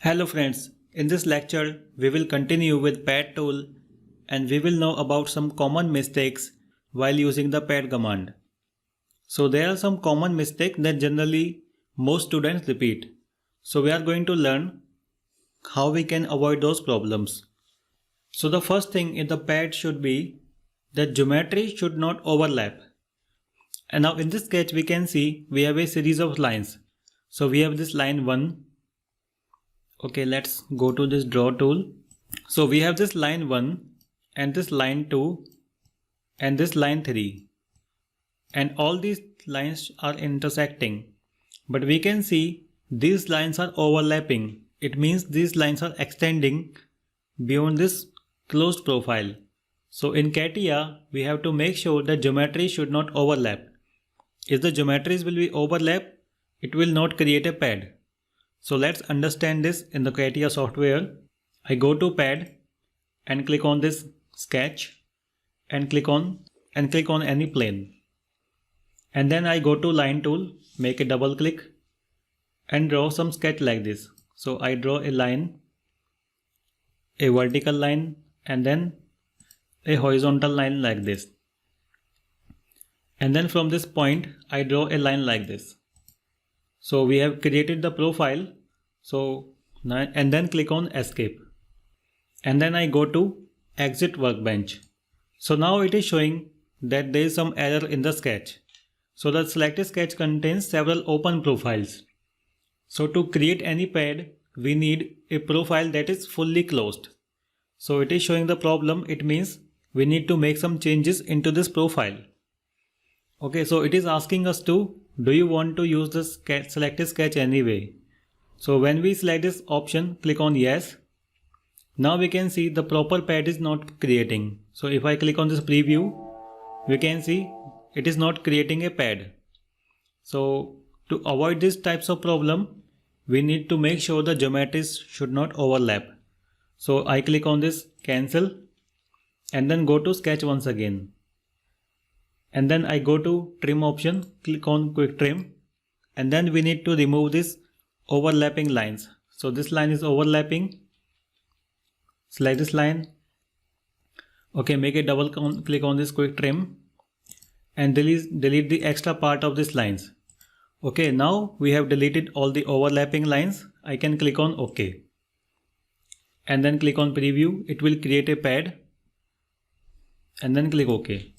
Hello friends, in this lecture we will continue with pad tool and we will know about some common mistakes while using the pad command. So there are some common mistakes that generally most students repeat. So we are going to learn how we can avoid those problems. So the first thing in the pad should be that geometry should not overlap. And now in this sketch we can see we have a series of lines. So we have this line 1. Okay, let's go to this draw tool. So we have this line 1 and this line 2 and this line 3. And all these lines are intersecting. But we can see these lines are overlapping. It means these lines are extending beyond this closed profile. So in CATIA, we have to make sure that geometry should not overlap. If the geometries will be overlap, it will not create a pad. So let's understand this in the CATIA software. I go to pad and click on this sketch and click on any plane. And then I go to line tool, make a double click and draw some sketch like this. So I draw a line, a vertical line and then a horizontal line like this. And then from this point I draw a line like this. So we have created the profile. And then click on escape. And then I go to exit workbench. So now it is showing that there is some error in the sketch. So the selected sketch contains several open profiles. So to create any pad, we need a profile that is fully closed. So it is showing the problem. It means we need to make some changes into this profile. Okay, so it is asking us to, do you want to use the selected sketch anyway? So when we select this option, click on yes. Now we can see the proper pad is not creating. So if I click on this preview, we can see it is not creating a pad. So to avoid these types of problem, we need to make sure the geometries should not overlap. So I click on this cancel and then go to sketch once again. And then I go to trim option, click on quick trim, and then we need to remove this overlapping lines. So this line is overlapping. Select this line. Okay, make a double click on this quick trim and delete the extra part of these lines. Okay, now we have deleted all the overlapping lines. I can click on OK and then click on preview. It will create a pad and then click OK.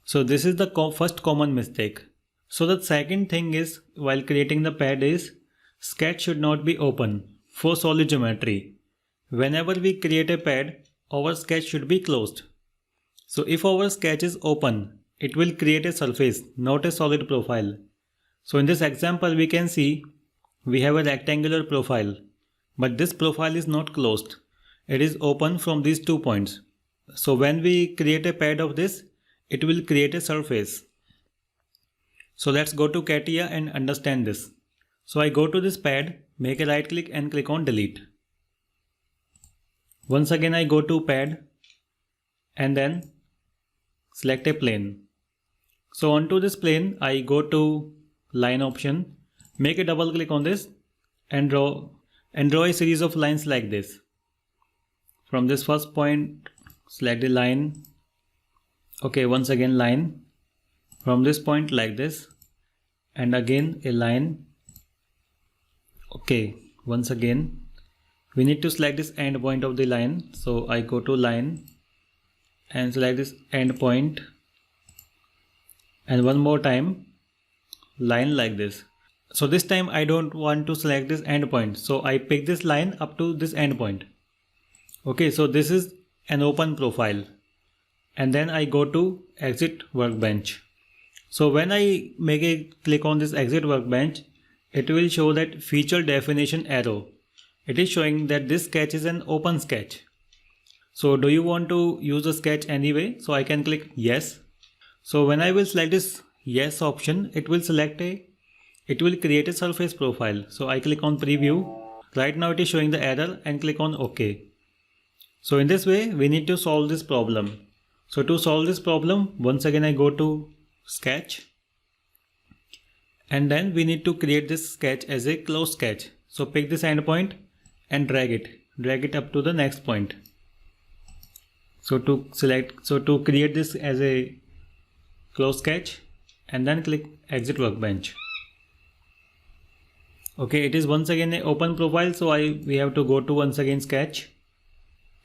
So this is the first common mistake. So the second thing is, while creating the pad, is sketch should not be open for solid geometry. Whenever we create a pad, our sketch should be closed. So if our sketch is open, it will create a surface, not a solid profile. So in this example, we can see we have a rectangular profile, but this profile is not closed. It is open from these 2 points. So when we create a pad of this, it will create a surface. So let's go to CATIA and understand this. So I go to this pad, make a right click and click on delete. Once again I go to pad and then select a plane. So onto this plane I go to line option, make a double click on this and draw a series of lines like this. From this first point select the line. Okay, once again line from this point like this and again a line. Okay, once again we need to select this end point of the line. So I go to line and select this end point and one more time line like this. So this time I don't want to select this end point, so I pick this line up to this end point. Okay, so this is an open profile. And then I go to exit workbench. So when I make a click on this exit workbench, it will show that feature definition arrow. It is showing that this sketch is an open sketch. So do you want to use the sketch anyway? So I can click yes. So when I will select this yes option, it will create a surface profile. So I click on preview. Right now it is showing the error and click on OK. So in this way we need to solve this problem. So to solve this problem, once again I go to sketch and then we need to create this sketch as a closed sketch. So pick this endpoint and drag it up to the next point. So to create this as a close sketch, and then click exit workbench. Okay, it is once again an open profile, so we have to go to once again sketch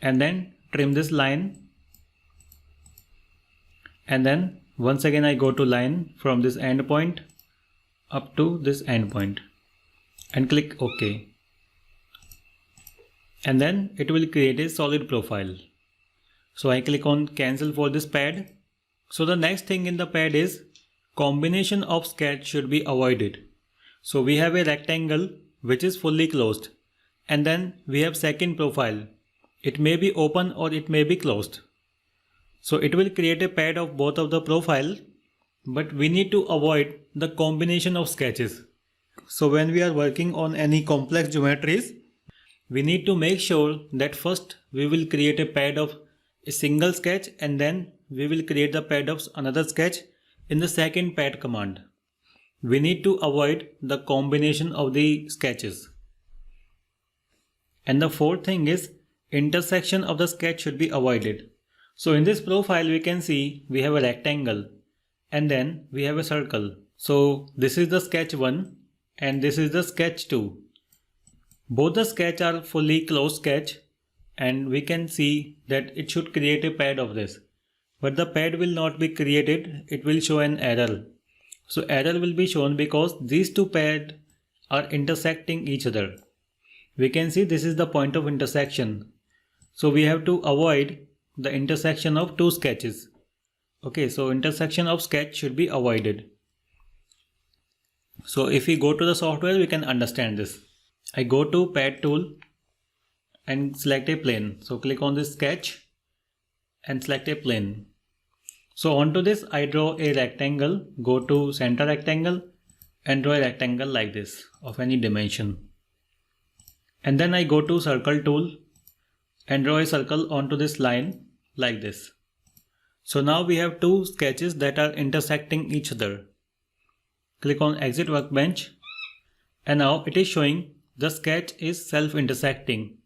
and then trim this line, and then once again I go to line from this end point up to this end point and click OK, and then it will create a solid profile. So I click on cancel for this pad. So the next thing in the pad is combination of sketch should be avoided. So we have a rectangle which is fully closed, and then we have second profile. It may be open or it may be closed. So it will create a pad of both of the profile, but we need to avoid the combination of sketches. So when we are working on any complex geometries, we need to make sure that first we will create a pad of a single sketch, and then we will create the pad of another sketch in the second pad command. We need to avoid the combination of the sketches. And the fourth thing is intersection of the sketch should be avoided. So in this profile we can see we have a rectangle and then we have a circle. So this is the sketch 1 and this is the sketch 2. Both the sketch are fully closed sketch, and we can see that it should create a pad of this. But the pad will not be created, it will show an error. So error will be shown because these two pads are intersecting each other. We can see this is the point of intersection. So we have to avoid the intersection of two sketches. Okay, so intersection of sketch should be avoided. So if we go to the software, we can understand this. I go to pad tool and select a plane. So click on this sketch and select a plane. So onto this I draw a rectangle, go to center rectangle and draw a rectangle like this of any dimension. And then I go to circle tool and draw a circle onto this line like this. So now we have two sketches that are intersecting each other. Click on exit workbench, and now it is showing the sketch is self-intersecting.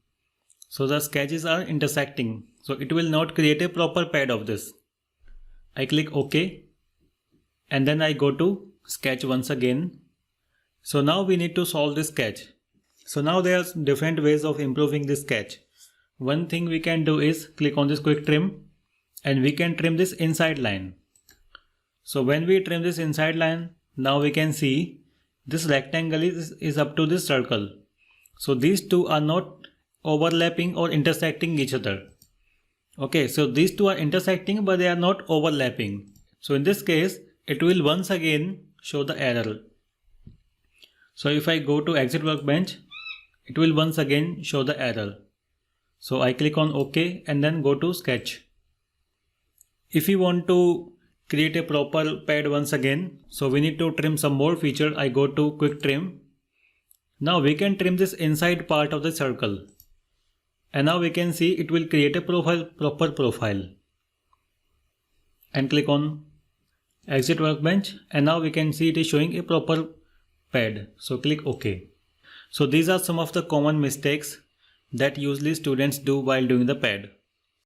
So the sketches are intersecting. So it will not create a proper pad of this. I click OK and then I go to sketch once again. So now we need to solve this sketch. So now there are different ways of improving this sketch. One thing we can do is click on this quick trim and we can trim this inside line. So when we trim this inside line, now we can see this rectangle is up to this circle. So these two are not overlapping or intersecting each other. Okay, so these two are intersecting but they are not overlapping. So in this case, it will once again show the error. So if I go to exit workbench, it will once again show the error. So I click on OK and then go to sketch. If you want to create a proper pad once again, so we need to trim some more feature. I go to quick trim. Now we can trim this inside part of the circle. And now we can see it will create a proper profile. And click on exit workbench, and now we can see it is showing a proper pad. So click OK. So these are some of the common mistakes that usually students do while doing the pad.